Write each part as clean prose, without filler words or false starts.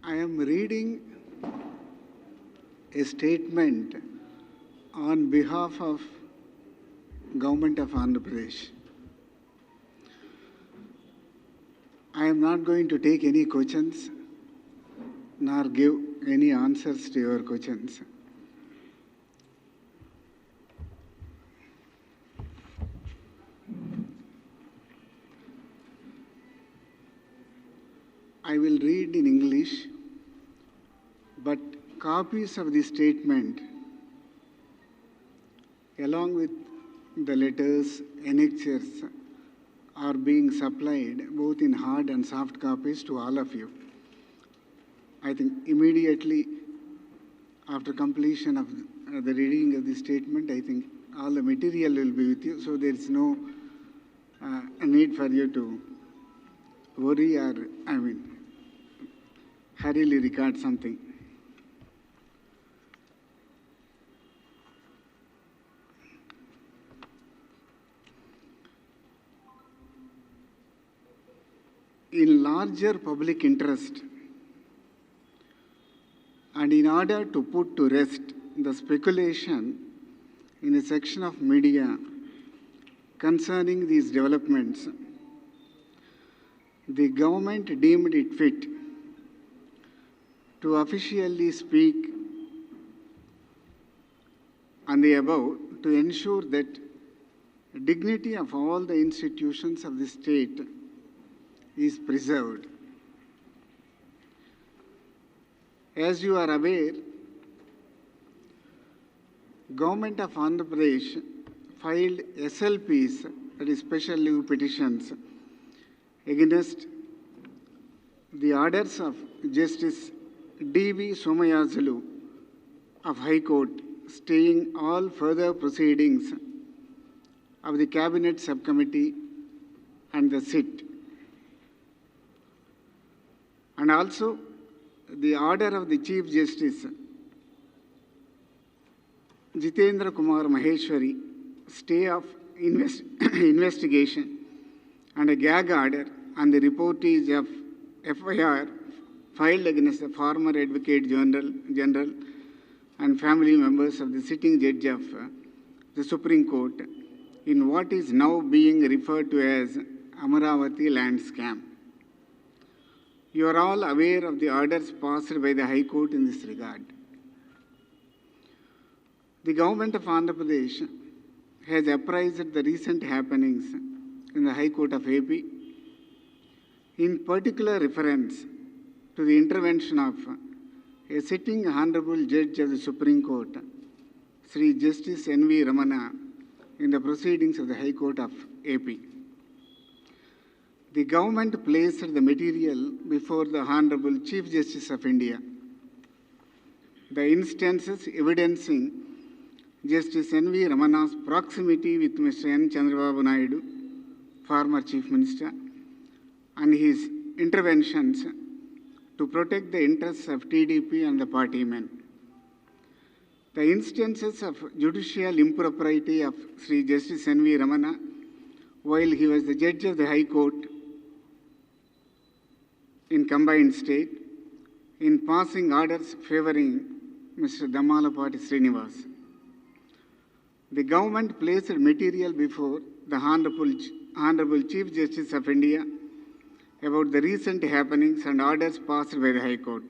I am reading a statement on behalf of Government of Andhra Pradesh. I am not going to take any questions nor give any answers to your questions. I will read in English, but copies of the statement along with the letters, annexures are being supplied both in hard and soft copies to all of you. I think immediately after completion of the reading of the statement, I think all the material will be with you, so there is no need for you to worry or, hurriedly record something. In larger public interest, and in order to put to rest the speculation in a section of media concerning these developments, the government deemed it fit to officially speak on the above to ensure that dignity of all the institutions of the state is preserved. As you are aware, Government of Andhra Pradesh filed SLPs, that is special leave petitions, against the orders of Justice D.V. Somayazulu of High Court, staying all further proceedings of the Cabinet Subcommittee and the SIT. And also the order of the Chief Justice Jitendra Kumar Maheshwari, stay of investigation and a gag order on the reportage of FIR filed against the former Advocate General and family members of the sitting judge of the Supreme Court in what is now being referred to as Amaravati land scam. You are all aware of the orders passed by the High Court in this regard. The Government of Andhra Pradesh has apprised the recent happenings in the High Court of AP, in particular reference to the intervention of a sitting Honorable Judge of the Supreme Court, Sri Justice N.V. Ramana, in the proceedings of the High Court of AP. The government placed the material before the Honorable Chief Justice of India. The instances evidencing Justice N.V. Ramana's proximity with Mr. N. Chandrababu Naidu, former Chief Minister, and his interventions to protect the interests of TDP and the party men. The instances of judicial impropriety of Sri Justice N.V. Ramana while he was the Judge of the High Court in combined state, in passing orders favouring Mr. Damalapati Srinivas. The government placed material before the Honorable Chief Justice of India about the recent happenings and orders passed by the High Court,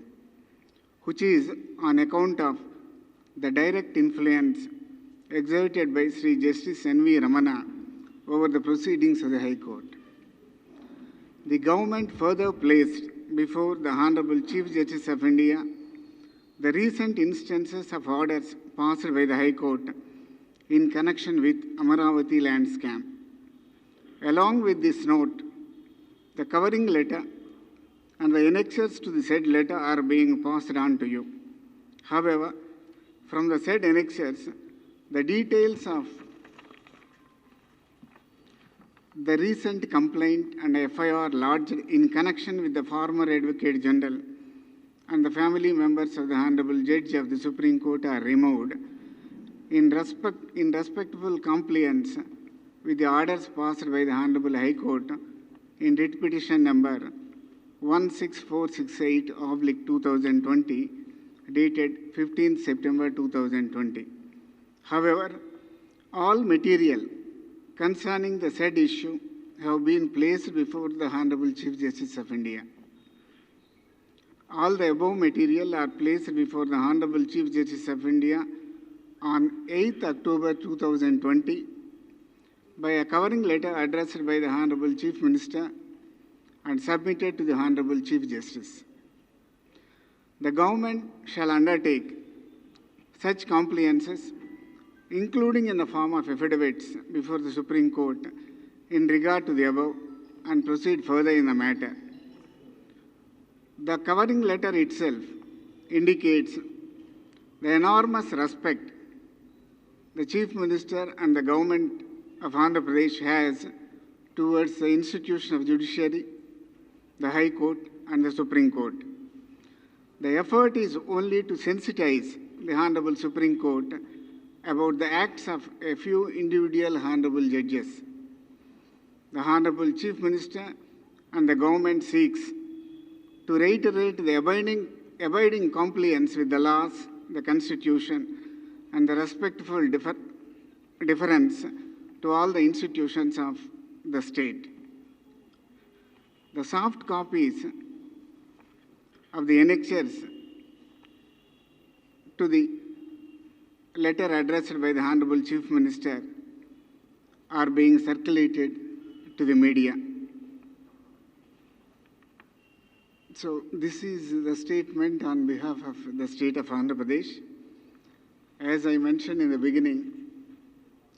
which is on account of the direct influence exerted by Sri Justice N.V. Ramana over the proceedings of the High Court. The government further placed before the Honorable Chief Justice of India the recent instances of orders passed by the High Court in connection with Amaravati land scam. Along with this note, the covering letter and the annexures to the said letter are being passed on to you. However, from the said annexures, the details of the recent complaint and FIR lodged in connection with the former Advocate General and the family members of the Honorable Judge of the Supreme Court are removed in respectful compliance with the orders passed by the Honorable High Court in writ petition number 16468/2020, dated 15th September 2020. However, all material concerning the said issue have been placed before the Honorable Chief Justice of India. All the above material are placed before the Honorable Chief Justice of India on 8th October 2020 by a covering letter addressed by the Honorable Chief Minister and submitted to the Honorable Chief Justice. The government shall undertake such compliances, including in the form of affidavits before the Supreme Court in regard to the above, and proceed further in the matter. The covering letter itself indicates the enormous respect the Chief Minister and the government of Andhra Pradesh has towards the institution of judiciary, the High Court and the Supreme Court. The effort is only to sensitize the Honorable Supreme Court about the acts of a few individual Honorable judges. The Honorable Chief Minister and the government seeks to reiterate the abiding compliance with the laws, the Constitution, and the respectful deference to all the institutions of the state. The soft copies of the annexures to the letter addressed by the Honorable Chief Minister are being circulated to the media. So this is the statement on behalf of the state of Andhra Pradesh. As I mentioned in the beginning,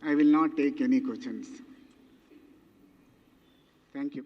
I will not take any questions. Thank you.